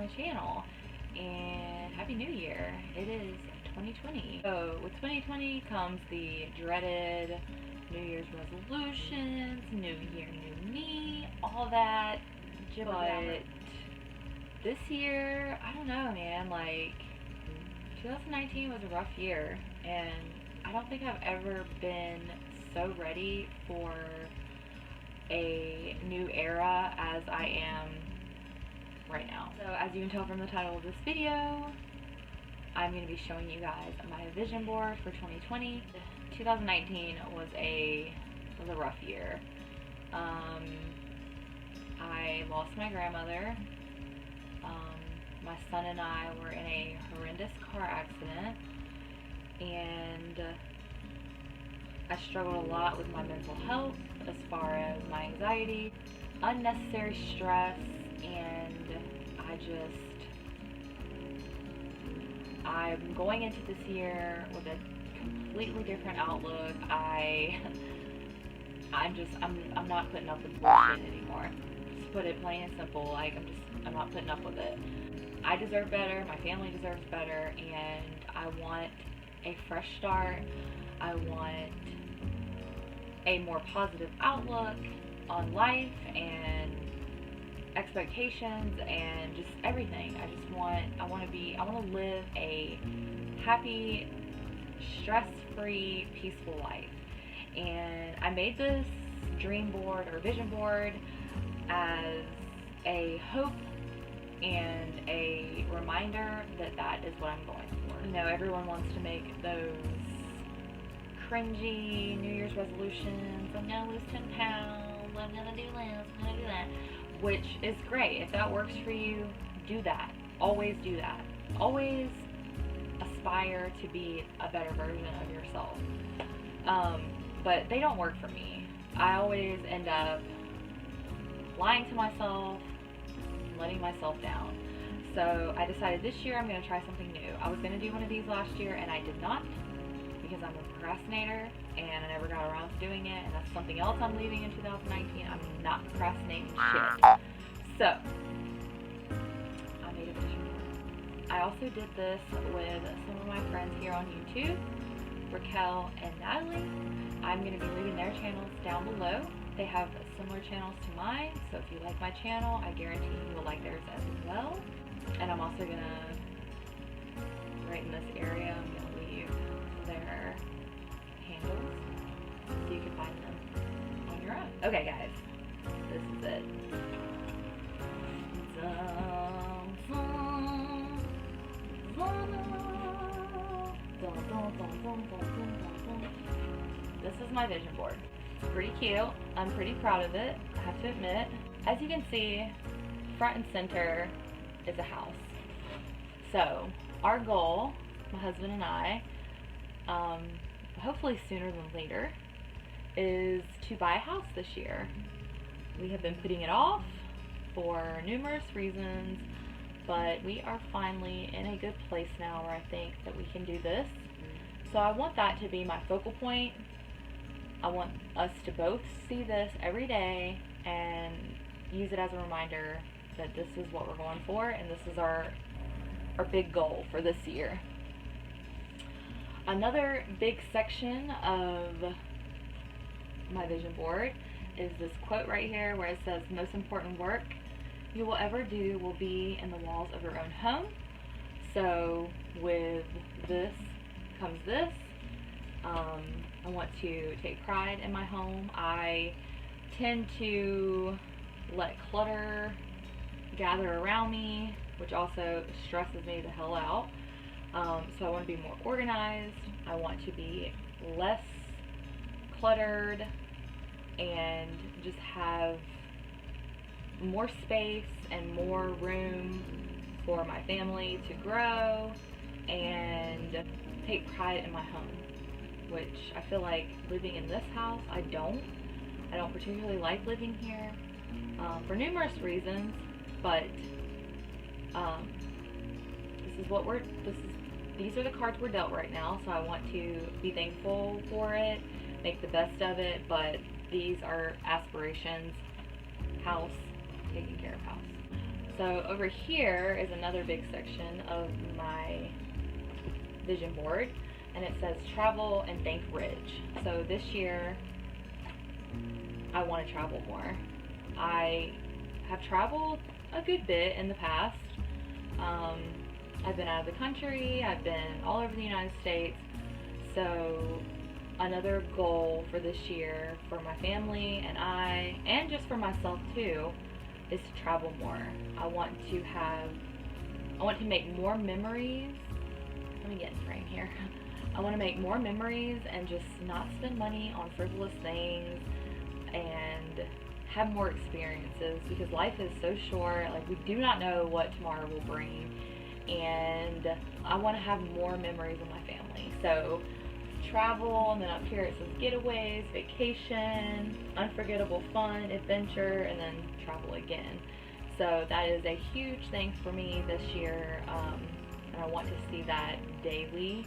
my channel, and Happy New Year. It is 2020. So with 2020 comes the dreaded New Year's resolutions, New Year, New Me, all that. But this year, I don't know, man, like 2019 was a rough year, and I don't think I've ever been so ready for a new era as I am right now. So as you can tell from the title of this video, I'm going to be showing you guys my vision board for 2020. 2019 was a rough year. I lost my grandmother. My son and I were in a horrendous car accident, and I struggled a lot with my mental health as far as my anxiety, unnecessary stress, and I'm going into this year with a completely different outlook. I'm not putting up with bullshit anymore. Just put it plain and simple. Like, I'm not putting up with it. I deserve better, my family deserves better, and I want a fresh start. I want a more positive outlook on life and expectations and just everything. I want to live a happy, stress-free, peaceful life. And I made this dream board or vision board as a hope and a reminder that is what I'm going for. You know, everyone wants to make those cringy New Year's resolutions. I'm gonna lose 10 pounds, I'm gonna do this, I'm gonna do that, which is great. If that works for you, do that. Always do that. Always aspire to be a better version of yourself. But they don't work for me. I always end up lying to myself, letting myself down. So I decided this year I'm going to try something new. I was going to do one of these last year, and I did not, because I'm a procrastinator and I never got around to doing it, and that's something else I'm leaving in 2019. I'm not procrastinating shit. So I made a vision board. I also did this with some of my friends here on YouTube, Raquel and Natalie. I'm going to be leaving their channels down below. They have similar channels to mine, so if you like my channel, I guarantee you will like theirs as well. And I'm also going to, right in this area, I'm going to leave their handles so you can find them on your own. Okay guys, this is it. This is my vision board. It's pretty cute. I'm pretty proud of it, I have to admit. As you can see, front and center is a house. So our goal, my husband and I, hopefully sooner than later, is to buy a house this year. We have been putting it off for numerous reasons, but we are finally in a good place now where I think that we can do this. So I want that to be my focal point. I want us to both see this every day and use it as a reminder that this is what we're going for, and this is our big goal for this year. Another big section of my vision board is this quote right here where it says, "The most important work you will ever do will be in the walls of your own home." So with this comes this. I want to take pride in my home. I tend to let clutter gather around me, which also stresses me the hell out. So I want to be more organized. I want to be less cluttered and just have more space and more room for my family to grow and take pride in my home, which I feel like living in this house, I don't particularly like living here for numerous reasons, but these are the cards we're dealt right now, so I want to be thankful for it, make the best of it, but these are aspirations. House, taking care of house. So over here is another big section of my vision board, and it says travel and think rich. So this year I want to travel more. I have traveled a good bit in the past. I've been out of the country, I've been all over the United States. So another goal for this year for my family and I, and just for myself too, is to travel more. I want to make more memories. Let me get in frame here. I want to make more memories and just not spend money on frivolous things and have more experiences, because life is so short. Like, we do not know what tomorrow will bring, and I want to have more memories with my family. So travel, and then up here it says getaways, vacation, unforgettable fun, adventure, and then travel again. So that is a huge thing for me this year, and I want to see that daily.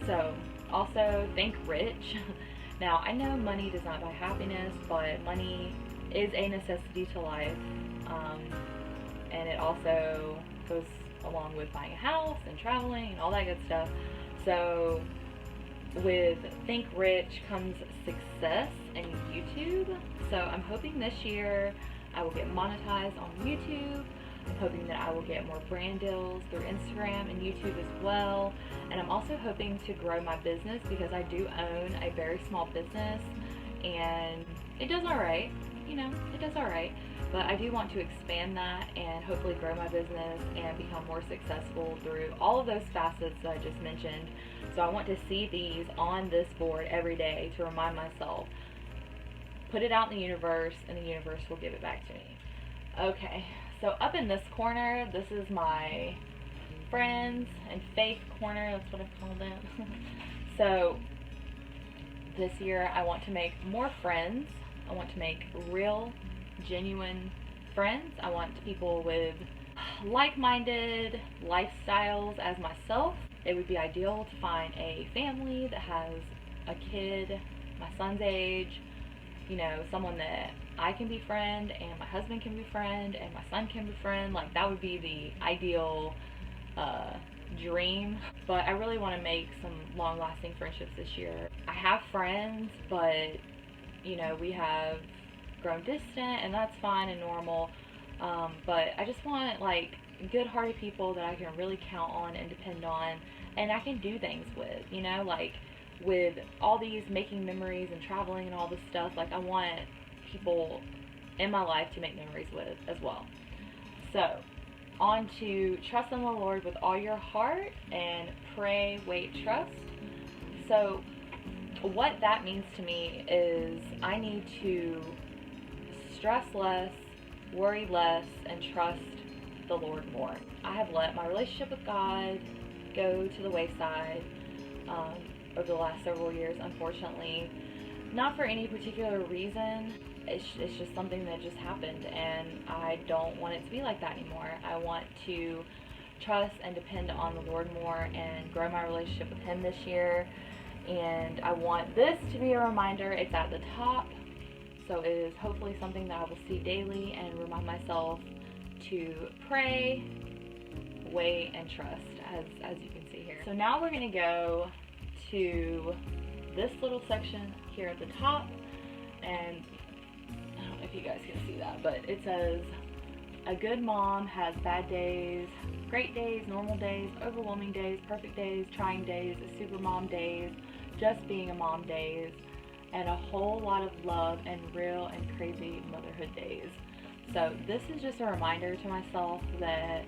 So also think rich. Now, I know money does not buy happiness, but money is a necessity to life, and it also goes along with buying a house and traveling and all that good stuff. So with Think Rich comes success and YouTube. So I'm hoping this year I will get monetized on YouTube. I'm hoping that I will get more brand deals through Instagram and YouTube as well. And I'm also hoping to grow my business, because I do own a very small business and it does alright. You know, it does alright. But I do want to expand that and hopefully grow my business and become more successful through all of those facets that I just mentioned. So I want to see these on this board every day to remind myself. Put it out in the universe, and the universe will give it back to me. Okay, so up in this corner, this is my friends and faith corner. That's what I've called it. So this year I want to make more friends. I want to make real, genuine friends. I want people with like-minded lifestyles as myself. It would be ideal to find a family that has a kid my son's age, you know, someone that I can befriend and my husband can befriend and my son can befriend. Like, that would be the ideal dream. But I really want to make some long-lasting friendships this year. I have friends, but you know, we have grown distant, and that's fine and normal. But I just want, like, good-hearted people that I can really count on and depend on, and I can do things with, you know, like with all these making memories and traveling and all this stuff. Like, I want people in my life to make memories with as well. So on to trust in the Lord with all your heart and pray, wait, trust. So what that means to me is I need to stress less, worry less, and trust the Lord more. I have let my relationship with God go to the wayside over the last several years, unfortunately. Not for any particular reason. It's just something that just happened, and I don't want it to be like that anymore. I want to trust and depend on the Lord more and grow my relationship with Him this year. And I want this to be a reminder. It's at the top, so it is hopefully something that I will see daily and remind myself to pray, wait, and trust, as you can see here. So now we're going to go to this little section here at the top, and I don't know if you guys can see that, but it says, a good mom has bad days, great days, normal days, overwhelming days, perfect days, trying days, super mom days, just being a mom days, and a whole lot of love and real and crazy motherhood days. So this is just a reminder to myself that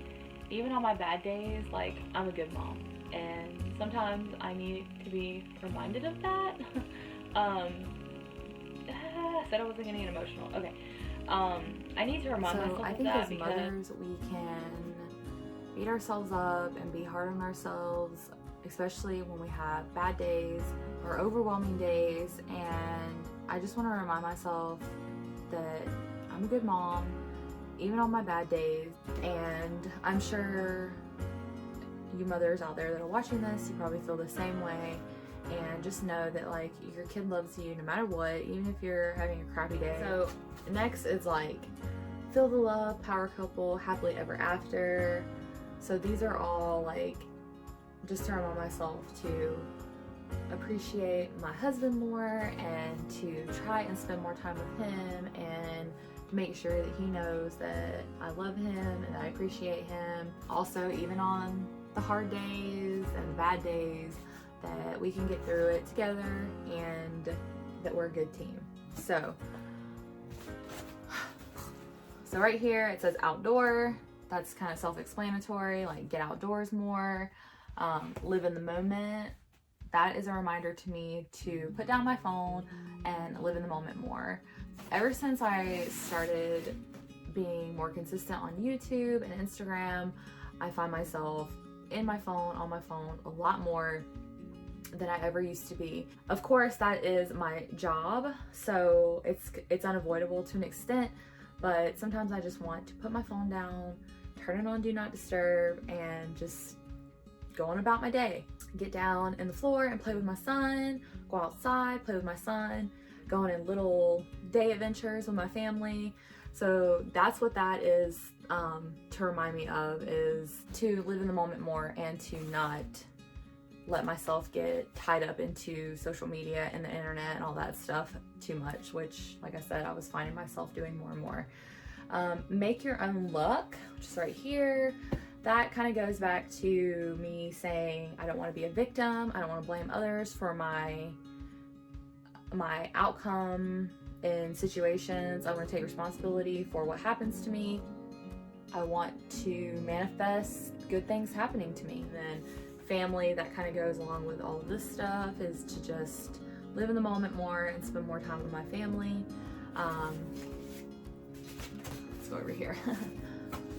even on my bad days, like, I'm a good mom, and sometimes I need to be reminded of that. I said I wasn't getting emotional. Okay. I need to remind myself of that. So I think as mothers, we can beat ourselves up and be hard on ourselves, especially when we have bad days or overwhelming days. And I just want to remind myself that I'm a good mom, even on my bad days. And I'm sure you mothers out there that are watching this, you probably feel the same way. And just know that, like, your kid loves you no matter what, even if you're having a crappy day. So next is, like, feel the love, power couple, happily ever after. So these are all like just to remind myself to appreciate my husband more and to try and spend more time with him and make sure that he knows that I love him and that I appreciate him. Also, even on the hard days and the bad days, that we can get through it together and that we're a good team. So right here it says outdoor. That's kind of self-explanatory, like get outdoors more, live in the moment. That is a reminder to me to put down my phone and live in the moment more. Ever since I started being more consistent on YouTube and Instagram, I find myself in my phone, on my phone a lot more than I ever used to be. Of course, that is my job, so it's unavoidable to an extent, but sometimes I just want to put my phone down, turn it on Do Not Disturb, and just go on about my day. Get down in the floor and play with my son, go outside, play with my son, go on in little day adventures with my family. So that's what that is to remind me of, is to live in the moment more and to not let myself get tied up into social media and the internet and all that stuff too much, which, like I said, I was finding myself doing more and more. Make your own luck, which is right here. That kind of goes back to me saying I don't want to be a victim. I don't want to blame others for my outcome in situations. I want to take responsibility for what happens to me. I want to manifest good things happening to me. And then family, that kind of goes along with all of this stuff, is to just live in the moment more and spend more time with my family. Let's go over here.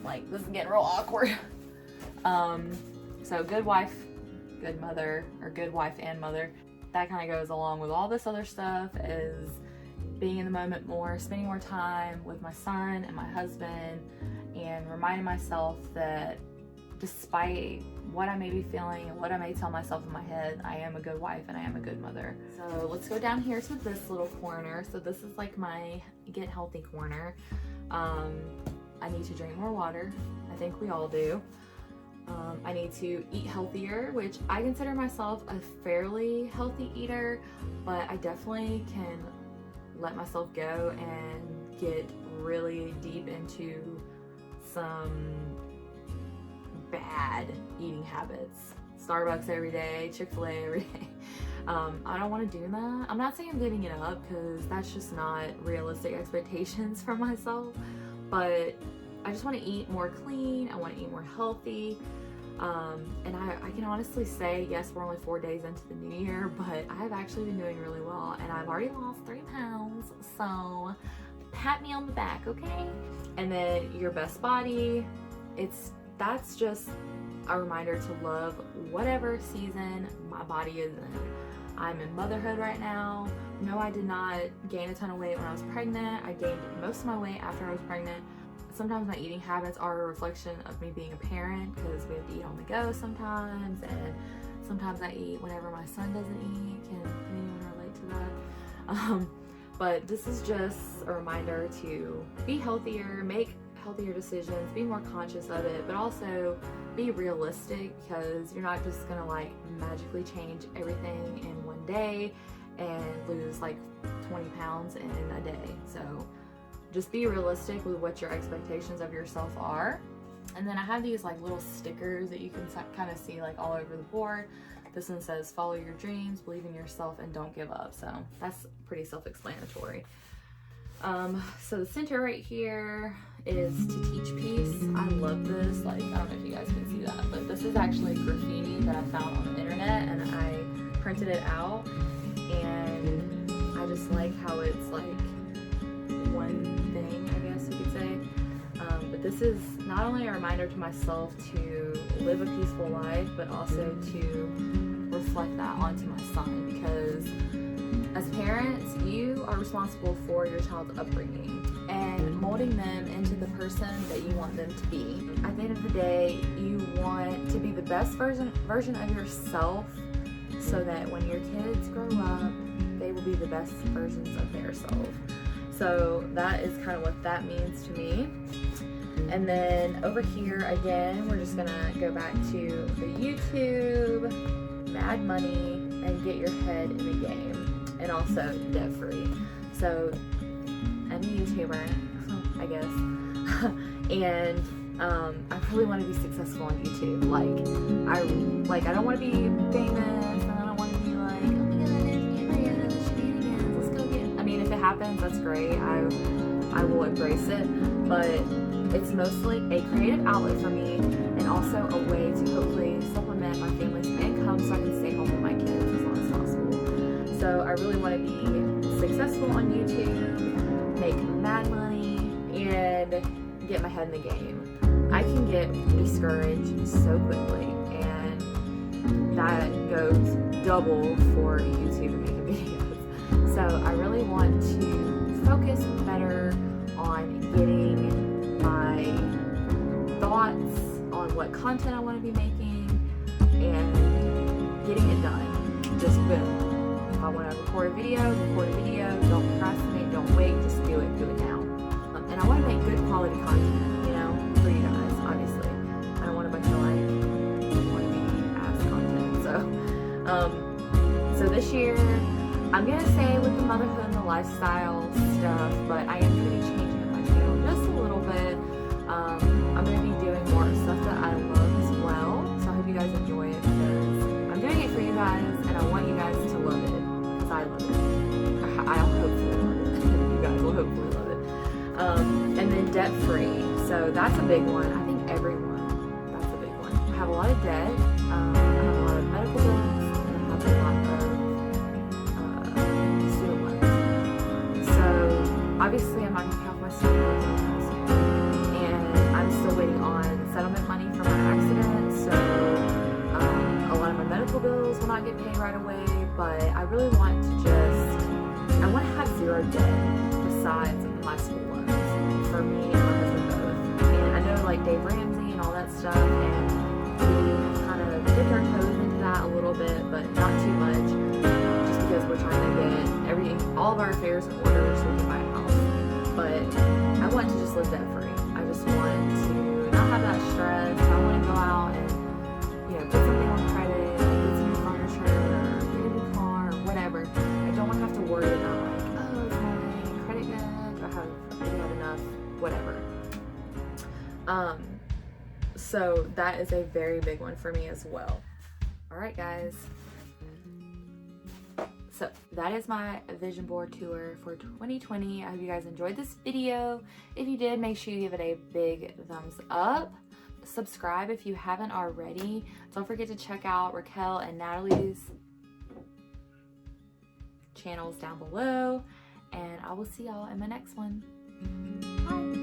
Like, this is getting real awkward. So good wife, good mother, or good wife and mother. That kind of goes along with all this other stuff, is being in the moment more, spending more time with my son and my husband, and reminding myself that despite what I may be feeling and what I may tell myself in my head, I am a good wife and I am a good mother. So let's go down here to this little corner. So this is like my get healthy corner. I need to drink more water. I think we all do. I need to eat healthier, which I consider myself a fairly healthy eater, but I definitely can let myself go and get really deep into some bad eating habits. Starbucks every day, Chick-fil-A every day. I don't want to do that. I'm not saying I'm giving it up, because that's just not realistic expectations for myself, but I just want to eat more clean. I want to eat more healthy. And I can honestly say, yes, we're only 4 days into the new year, but I have actually been doing really well, and I've already lost 3 pounds, so pat me on the back, okay? And then your best body, that's just a reminder to love whatever season my body is in. I'm in motherhood right now. No, I did not gain a ton of weight when I was pregnant. I gained most of my weight after I was pregnant. Sometimes my eating habits are a reflection of me being a parent, because we have to eat on the go sometimes, and sometimes I eat whenever my son doesn't eat. Can anyone relate to that? But this is just a reminder to be healthier, make healthier decisions, be more conscious of it, but also be realistic, because you're not just gonna like magically change everything in one day and lose like 20 pounds in a day. So just be realistic with what your expectations of yourself are. And then I have these like little stickers that you can kind of see like all over the board. This one says, follow your dreams, believe in yourself, and don't give up. So that's pretty self-explanatory. So the center right here is to teach peace. I love this. Like, I don't know if you guys can see that, but this is actually graffiti that I found on the internet, and I printed it out, and I just like how it's like one thing, I guess you could say. But this is not only a reminder to myself to live a peaceful life, but also to reflect that onto my son, because as parents, you are responsible for your child's upbringing and molding them into the person that you want them to be. At the end of the day, you want to be the best version of yourself, so that when your kids grow up, they will be the best versions of their self. So that is kind of what that means to me. And then over here again, we're just gonna go back to the YouTube, Mad Money, and get your head in the game, and also debt free. So I'm a YouTuber, I guess, and I really want to be successful on YouTube. I don't want to be famous, and I don't want to be like, oh my god, there's shenanigans, let's go get. I mean, if it happens, that's great. I will embrace it, but it's mostly a creative outlet for me, and also a way to hopefully supplement my family's income so I can stay home with my kids as long as possible. So I really want to be successful on YouTube, make mad money, and get my head in the game. I can get discouraged so quickly, and that goes double for YouTube and making videos. So I really want to focus better on getting my thoughts on what content I want to be making and getting it done. Just boom. If I want to record a video, don't procrastinate, don't wait, just do it now. And I want to make good quality content, you know, for you guys, obviously. I don't want a bunch of wannabe ass content. So this year, I'm going to say with the motherhood and the lifestyle stuff, but I am going to be changing up my channel just a little bit. I'm going to be doing more stuff that I love as well, so I hope you guys enjoy it, because I'm doing it for you guys, and I want you guys to love it, because I love it. I'll hopefully love it. You guys will hopefully love it. And then debt free, so that's a big one. I think everyone, that's a big one. I have a lot of debt, I have a lot of medical bills, and I have a lot of student loans. So obviously I'm not going to pay off my student loans, and I'm still waiting on settlement money for my accident, so a lot of my medical bills will not get paid right away, but I really want to I want to have zero debt besides my school loans for me and my husband both. And I know like Dave Ramsey and all that stuff, and we have kind of dipped our toes into that a little bit, but not too much, just because we're trying to get all of our affairs in order so we can buy a house. But I want to just live debt free. I just want to not have that stress. I want to go out and, you know, put something on credit, get some new furniture, or get a new car, or whatever. I don't want to have to worry about like, oh, is my credit good? Do I have enough? Whatever. So that is a very big one for me as well. All right, guys. So that is my vision board tour for 2020. I hope you guys enjoyed this video. If you did, make sure you give it a big thumbs up. Subscribe if you haven't already. Don't forget to check out Raquel and Natalie's channels down below. And I will see y'all in my next one. Bye.